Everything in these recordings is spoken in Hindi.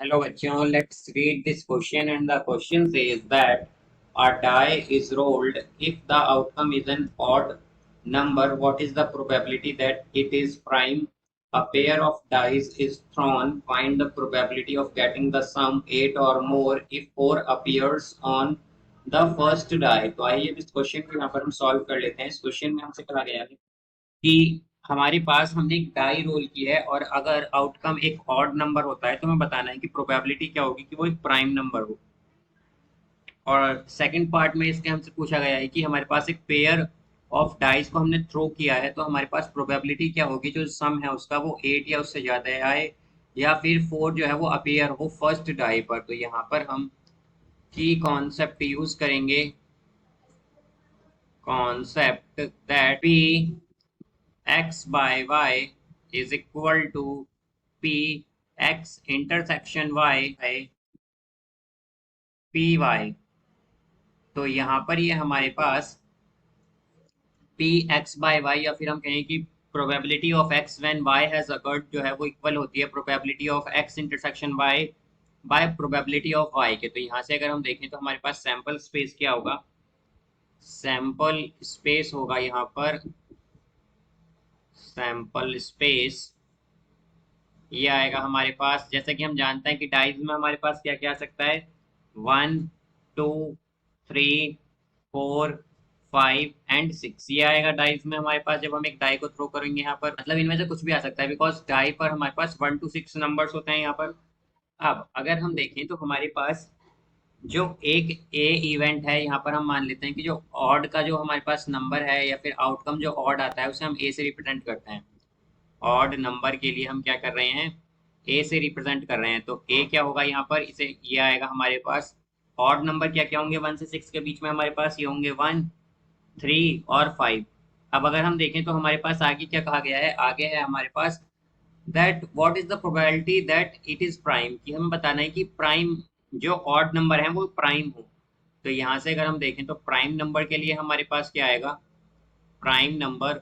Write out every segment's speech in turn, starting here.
Hello बच्चों, let's read this question and the question says that a die is rolled. If the outcome is an odd number, what is the probability that it is prime? A pair of dice is thrown. Find the probability of getting the sum 8 or more if 4 appears on the first die. तो आइए इस क्वेश्चन को यहाँ पर हम सॉल्व कर लेते हैं। इस क्वेश्चन में हमसे कहा गया है कि हमारे पास हमने एक डाई रोल की है और अगर आउटकम एक ऑड नंबर होता है तो हमें बताना है कि प्रोबेबिलिटी क्या होगी कि वो एक प्राइम नंबर हो। और सेकंड पार्ट में इसके हमसे पूछा गया है कि हमारे पास एक पेयर ऑफ डाइस को हमने थ्रो किया है तो हमारे पास प्रोबेबिलिटी क्या होगी जो सम है उसका वो 8 या उससे ज्यादा आए या फिर 4 जो है वो अपीयर हो फर्स्ट डाई पर। तो यहाँ पर हम की कॉन्सेप्ट यूज करेंगे, concept that P x by y is equal to p x intersection y by p y. तो यहाँ पर ये हमारे पास पी एक्स बाय वाई या फिर हम कहें कि probability of x when y has occurred जो है वो इक्वल होती है probability of x intersection y by probability of y के। तो यहाँ से अगर हम देखें तो हमारे पास सैंपल स्पेस क्या होगा, सैंपल स्पेस होगा यहाँ पर सैंपल स्पेस ये आएगा हमारे पास। जैसे कि हम जानते हैं कि डाइज में हमारे पास क्या क्या आ सकता है, 1 2 3 4 5 एंड 6 ये आएगा डाइज में हमारे पास। जब हम एक डाई को थ्रो करेंगे यहाँ पर मतलब इनमें से कुछ भी आ सकता है बिकॉज डाई पर हमारे पास 1 to 6 नंबर्स होते हैं यहाँ पर। अब अगर हम देखें तो हमारे पास जो एक ए इवेंट है यहाँ पर हम मान लेते हैं कि जो ऑड का जो हमारे पास नंबर है या फिर आउटकम जो ऑड आता है उसे हम ए से रिप्रेजेंट करते हैं। ऑड नंबर के लिए हम क्या कर रहे हैं, ए से रिप्रेजेंट कर रहे हैं। तो ए क्या होगा यहाँ पर, इसे ये आएगा हमारे पास। ऑड नंबर क्या क्या होंगे 1 से 6 के बीच में हमारे पास ये होंगे 1 3 और 5। अब अगर हम देखें तो हमारे पास आगे क्या कहा गया है, आगे है हमारे पास that what is the probability that it is prime, कि हमें बताना है कि प्राइम जो ऑड नंबर है वो प्राइम हो। तो यहाँ से अगर हम देखें तो प्राइम नंबर के लिए हमारे पास क्या आएगा, प्राइम नंबर।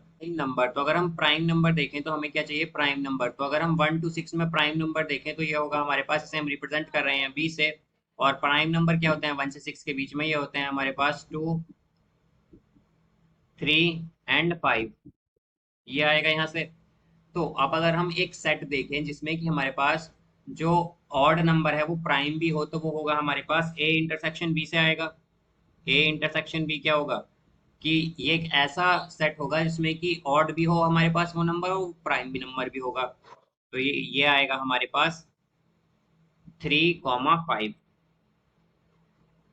तो अगर हम प्राइम नंबर देखें तो हमें क्या चाहिए, प्राइम नंबर। तो अगर हम 1 to 6 में प्राइम नंबर देखें तो ये होगा हमारे पास, इसे हम रिप्रेजेंट कर रहे हैं बी से। और प्राइम नंबर क्या होते हैं 1 से 6 के बीच में, ये होते हैं हमारे पास 2 3 एंड 5। ये आएगा यहाँ से। तो अब अगर हम एक सेट देखें जिसमें कि हमारे पास जो ऑड नंबर है वो प्राइम भी हो तो वो होगा हमारे पास ए इंटरसेक्शन बी से आएगा। ए इंटरसेक्शन बी क्या होगा कि ये एक ऐसा सेट होगा जिसमें कि ऑड भी हो हमारे पास वो नंबर और प्राइम भी नंबर भी होगा। तो ये आएगा हमारे पास 3 5।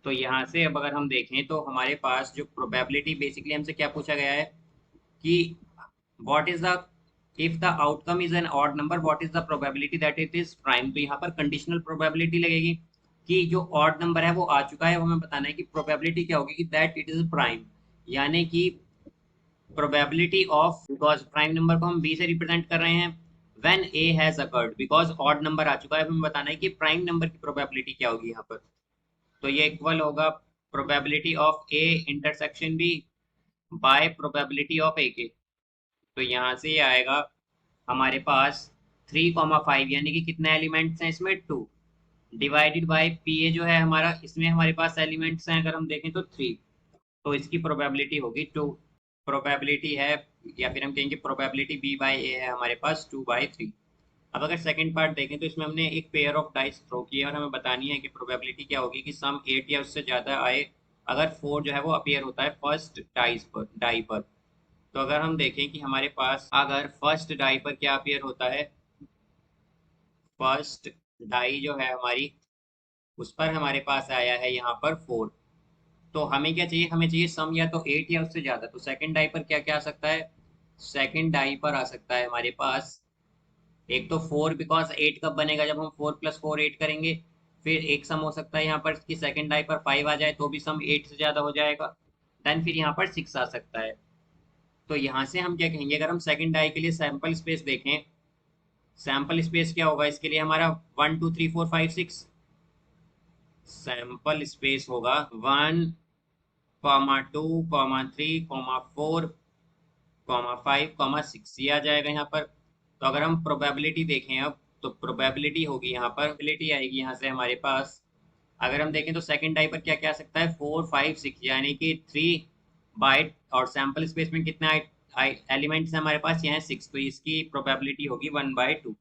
तो यहाँ से अब अगर हम देखें तो हमारे पास जो प्रोबेबिलिटी बेसिकली हमसे क्या पूछा गया है कि what is the if the outcome is an odd number what is the probability that it is prime. तो यहाँ पर कंडीशनल प्रोबेबिलिटी लगेगी कि जो ऑड नंबर है वो आ चुका है, वो हमें बताना है कि प्रोबेबिलिटी क्या होगी कि दैट इट इज प्राइम, यानी कि probability of, because prime number को हम बी से रिप्रेजेंट कर रहे हैं, when A has occurred, because odd number आ चुका है, हमें बताना है कि प्राइम नंबर की प्रोबेबिलिटी क्या होगी यहाँ पर। तो ये इक्वल होगा probability of A intersection B by probability of A के। तो यहाँ से ये आएगा हमारे पास 3 5 यानी कि कितने एलिमेंट्स हैं इसमें 2, डिवाइडेड बाय पी ए जो है हमारा, इसमें हमारे पास एलिमेंट्स हैं अगर हम देखें तो 3। तो इसकी प्रोबेबिलिटी होगी 2। प्रोबेबिलिटी है या फिर हम कहेंगे प्रोबेबिलिटी बी बाई ए है हमारे पास 2/3। अब अगर सेकंड पार्ट देखें तो इसमें हमने एक पेयर ऑफ डाइस थ्रो की है और हमें बतानी है कि प्रोबेबिलिटी क्या होगी कि सम 8 या उससे ज़्यादा आए अगर 4 जो है वो अपीयर होता है फर्स्ट डाई पर। तो अगर हम देखें कि हमारे पास अगर फर्स्ट डाई पर क्या अपीयर होता है, फर्स्ट डाई जो है हमारी उस पर हमारे पास आया है यहाँ पर 4। तो हमें क्या चाहिए, हमें चाहिए सम या तो 8 या उससे ज्यादा। तो सेकंड डाई पर क्या क्या आ सकता है, सेकंड डाई पर आ सकता है हमारे पास एक तो 4, बिकॉज 8 कब बनेगा जब हम 4 + 4 8 करेंगे। फिर एक सम हो सकता है यहाँ पर कि सेकंड डाई पर 5 आ जाए तो भी सम 8 से ज्यादा हो जाएगा। देन फिर यहाँ पर 6 आ सकता है। तो यहाँ से हम क्या कहेंगे, अगर हम सेकंड डाई के लिए सैंपल स्पेस देखें, सैंपल स्पेस क्या होगा इसके लिए हमारा 1 2 3 4 5 6। सैंपल स्पेस होगा 1 2 3 4 5 6 ये आ जाएगा यहाँ पर। तो अगर हम प्रोबेबिलिटी देखें अब तो प्रोबेबिलिटी होगी यहाँ पर, प्रोबेबिलिटी आएगी यहाँ से हमारे पास। अगर हम देखें तो सेकंड टाइप पर क्या क्या आ सकता है, 4 5 6, यानी कि 3 बाइट, और सैंपल स्पेस में कितना एलिमेंट्स है हमारे पास, यहाँ 6, तो इसकी प्रोबेबिलिटी होगी 1/2।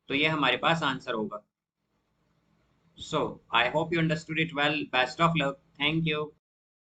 तो ये हमारे पास आंसर होगा। So I hope you understood it well, best of luck, thank you.